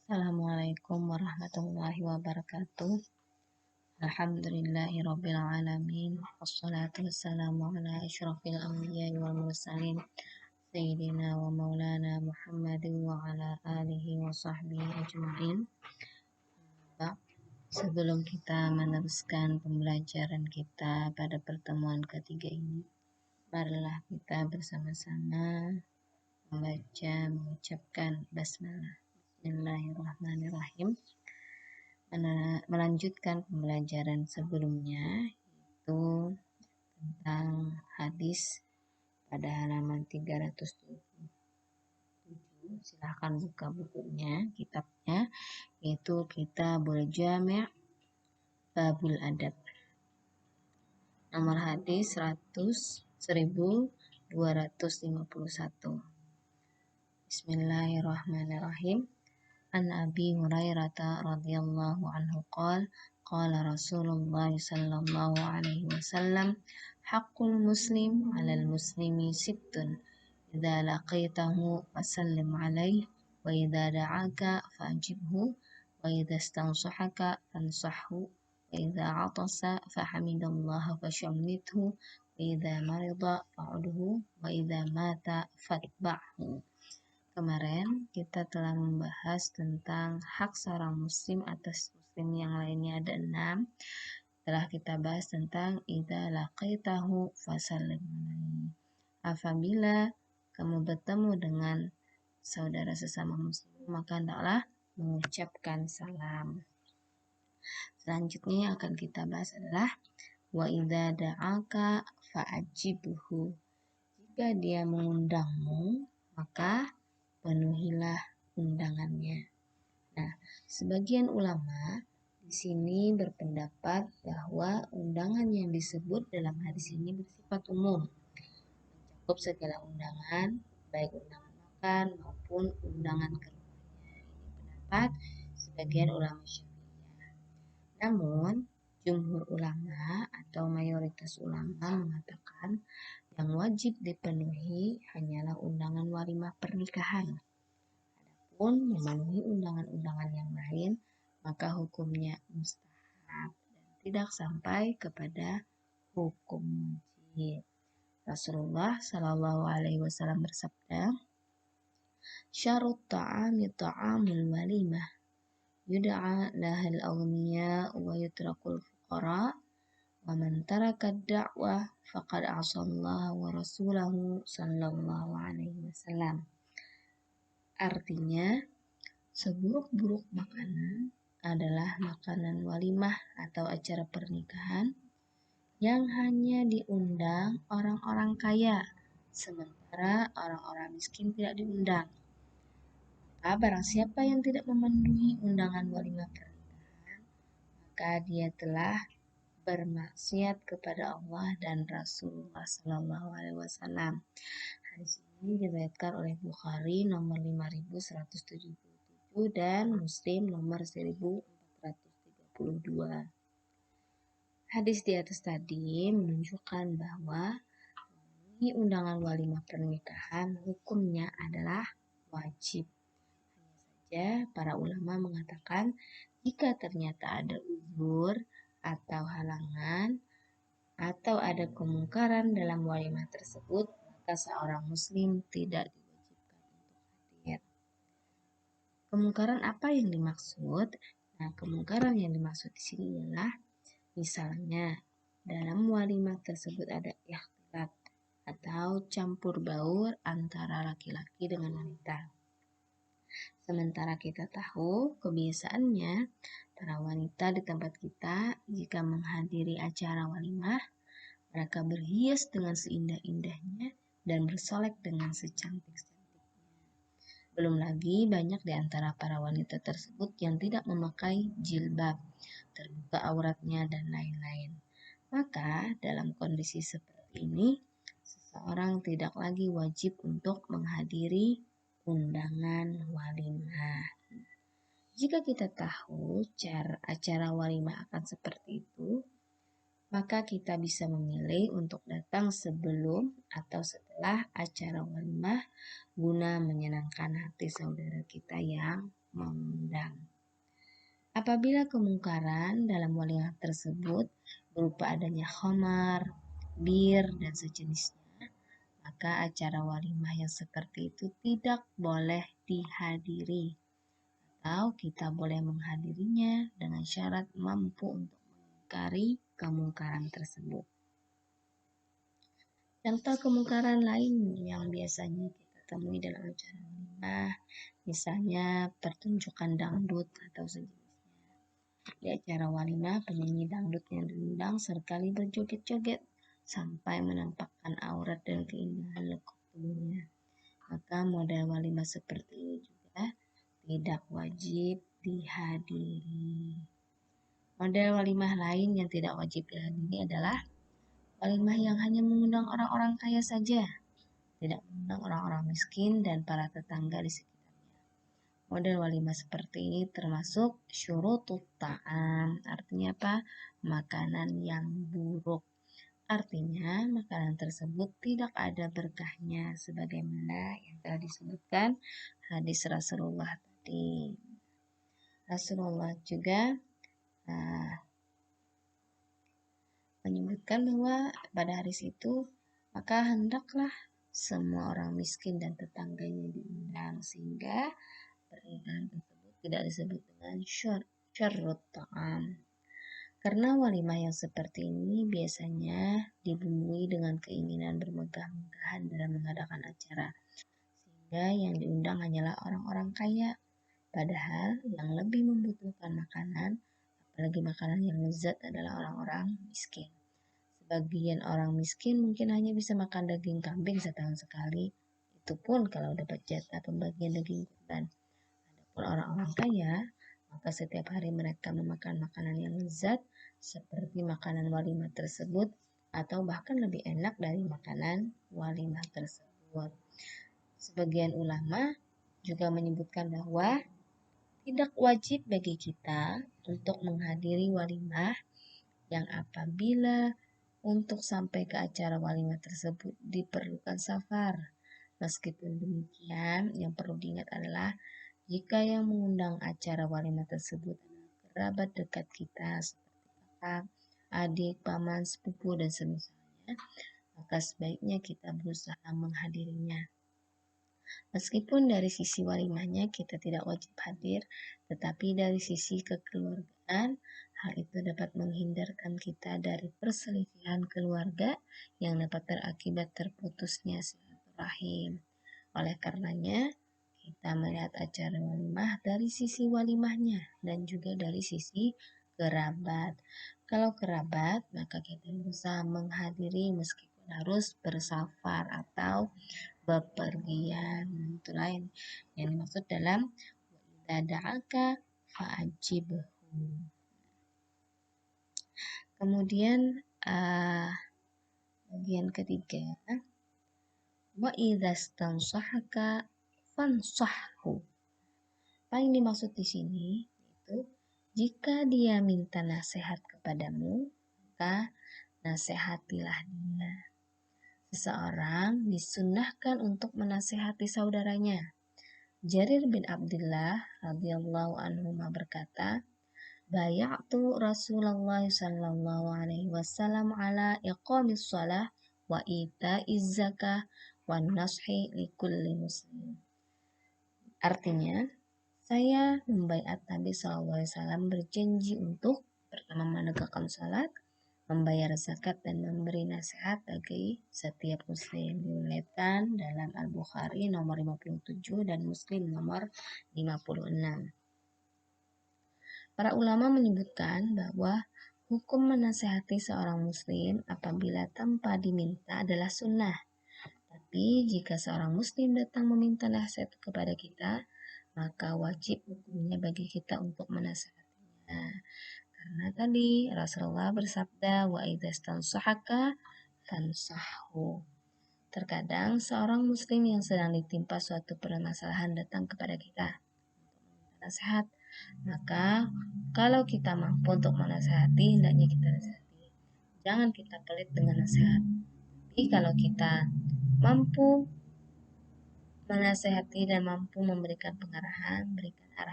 Assalamualaikum warahmatullahi wabarakatuh. Alhamdulillahirabbil alamin. Wassalatu wassalamu ala asyrafil anbiya'i wal mursalin sayyidina wa maulana Muhammadin wa ala alihi wa sahbihi ajma'in. Sebelum kita meneruskan pembelajaran kita pada pertemuan ketiga ini, marilah kita bersama-sama mengucapkan basmalah. Bismillahirrahmanirrahim. Melanjutkan pembelajaran sebelumnya, yaitu tentang hadis pada halaman 307. Silahkan buka bukunya, kitabnya, yaitu Kitabul Jami' Babul Adab. Nomor hadis 1251. Bismillahirrahmanirrahim. An Abi Hurairah radhiyallahu anhu qala Rasulullah sallallahu alaihi wasallam haqqul muslim 'alal muslimi sittun idza laqitahu fasallim alaihi wa idza da'aka fa'jibhu wa idza istansahaka fansahhu wa idza 'atasa fahamidallaha fashammithu wa idza marida fa'udhu wa idza mata fatba'hu. Kemarin kita telah membahas tentang hak seorang muslim atas muslim yang lainnya, ada 6. Telah kita bahas tentang idza laqitahu fasallim alaihi. Apabila kamu bertemu dengan saudara sesama muslim, maka hendaklah mengucapkan salam. Selanjutnya yang akan kita bahas adalah wa idza da'aka fa'ajibhu. Jika dia mengundangmu, maka penuhilah undangannya. Nah, sebagian ulama di sini berpendapat bahwa undangan yang disebut dalam hadis ini bersifat umum, mencakup segala undangan, baik undangan makan maupun undangan ke rumahnya. Ini pendapat sebagian ulama Syafi'iyah. Namun, jumhur ulama atau mayoritas ulama mengatakan yang wajib dipenuhi hanyalah undangan walimah pernikahan. Adapun memenuhi undangan-undangan yang lain, maka hukumnya mustahab dan tidak sampai kepada hukum wajib. Rasulullah Shallallahu Alaihi Wasallam bersabda, "Syarut ta'ami ta'amul walimah, yud'a lahal aghniya wa yutrakul fuqara, wa man taraka da'wah faqad asallaha wa rasulahu sallallahu alaihi wasallam." Artinya, seburuk-buruk makanan adalah makanan walimah atau acara pernikahan yang hanya diundang orang-orang kaya, sementara orang-orang miskin tidak diundang. Maka barang siapa yang tidak memenuhi undangan walimah pernikahan, maka dia telah bermaksiat kepada Allah dan Rasulullah Sallallahu Alaihi Wasallam. Hadis ini diriwayatkan oleh Bukhari nomor 5177 dan Muslim nomor 1432. Hadis di atas tadi menunjukkan bahwa memenuhi undangan walimah pernikahan hukumnya adalah wajib. Hanya saja para ulama mengatakan jika ternyata ada uzur atau halangan atau ada kemungkaran dalam walimah tersebut, maka seorang muslim tidak diwajibkan untuk hadir. Kemungkaran apa yang dimaksud? Nah, kemungkaran yang dimaksud di sini ialah misalnya dalam walimah tersebut ada ikhtilat atau campur baur antara laki-laki dengan wanita. Sementara kita tahu kebiasaannya para wanita di tempat kita jika menghadiri acara walimah, mereka berhias dengan seindah-indahnya dan bersolek dengan secantik-cantiknya. Belum lagi banyak di antara para wanita tersebut yang tidak memakai jilbab, terbuka auratnya dan lain-lain. Maka dalam kondisi seperti ini, seseorang tidak lagi wajib untuk menghadiri undangan walimah. Jika kita tahu acara walimah akan seperti itu, maka kita bisa memilih untuk datang sebelum atau setelah acara walimah guna menyenangkan hati saudara kita yang mengundang. Apabila kemungkaran dalam walimah tersebut berupa adanya khamar, bir, dan sejenisnya, maka acara walimah yang seperti itu tidak boleh dihadiri, atau kita boleh menghadirinya dengan syarat mampu untuk mengingkari kemungkaran tersebut. Contoh kemungkaran lain yang biasanya kita temui dalam acara walimah, misalnya pertunjukan dangdut atau sejenisnya. Di acara walimah, penyanyi dangdut yang diundang seringkali berjoget-joget sampai menampakkan aurat dan keindahan lekuk tubuhnya. Maka model walimah seperti ini juga tidak wajib dihadiri. Model walimah lain yang tidak wajib dihadiri adalah walimah yang hanya mengundang orang-orang kaya saja, tidak mengundang orang-orang miskin dan para tetangga di sekitarnya. Model walimah seperti ini termasuk syurutut ta'am. Artinya apa? Makanan yang buruk. Artinya makanan tersebut tidak ada berkahnya sebagaimana yang telah disebutkan hadis Rasulullah tadi. Rasulullah juga menyebutkan bahwa pada hari itu maka hendaklah semua orang miskin dan tetangganya diundang, sehingga pernikahan tersebut tidak disebut dengan syarrut ta'am. Karena walimah yang seperti ini biasanya dibumbui dengan keinginan bermegah-megahan dalam mengadakan acara, sehingga yang diundang hanyalah orang-orang kaya, padahal yang lebih membutuhkan makanan, apalagi makanan yang lezat, adalah orang-orang miskin. Sebagian orang miskin mungkin hanya bisa makan daging kambing setahun sekali, itu pun kalau dapat jatah pembagian daging kurban. Adapun orang-orang kaya, maka setiap hari mereka memakan makanan yang lezat seperti makanan walimah tersebut, atau bahkan lebih enak dari makanan walimah tersebut. Sebagian ulama juga menyebutkan bahwa tidak wajib bagi kita untuk menghadiri walimah yang apabila untuk sampai ke acara walimah tersebut diperlukan safar. Meskipun demikian, yang perlu diingat adalah jika yang mengundang acara walimah tersebut adalah kerabat dekat kita seperti kakak, adik, paman, sepupu, dan semisalnya, maka sebaiknya kita berusaha menghadirinya. Meskipun dari sisi walimahnya kita tidak wajib hadir, tetapi dari sisi kekeluargaan, hal itu dapat menghindarkan kita dari perselisihan keluarga yang dapat berakibat terputusnya silaturahim. Oleh karenanya, kita melihat acara walimah dari sisi walimahnya dan juga dari sisi kerabat. Kalau kerabat, maka kita berusaha menghadiri meskipun harus bersafar atau bepergian. Itu lain yang dimaksud dalam da'aka fa'ajibhu. Kemudian bagian ketiga, wa idza stansahaka fansahhu. Apa yang dimaksud di sini itu jika dia minta nasihat kepadamu, maka nasihatilah dia. Seseorang disunnahkan untuk menasihati saudaranya. Jarir bin Abdullah radhiyallahu anhu berkata, "Bay'atu Rasulullah sallallahu alaihi wasallam ala iqamis shalah wa ita'iz zakah wa nashi likulli muslim." Artinya, saya membaiat Nabi SAW berjanji untuk pertama menegakkan salat, membayar zakat, dan memberi nasihat bagi setiap muslim. Diriwayatkan dalam Al-Bukhari nomor 57 dan Muslim nomor 56. Para ulama menyebutkan bahwa hukum menasihati seorang muslim apabila tanpa diminta adalah sunnah. Tapi jika seorang muslim datang meminta nasihat kepada kita, maka wajib hukumnya bagi kita untuk menasihatinya. Karena tadi Rasulullah bersabda, wa idza stansahaka fansahhu. Terkadang seorang muslim yang sedang ditimpa suatu permasalahan datang kepada kita untuk meminta nasihat, maka kalau kita mampu untuk menasihati, hendaknya kita nasihati. Jangan kita pelit dengan nasihat. Tapi kalau kita mampu menasihati dan mampu memberikan pengarahan, berikan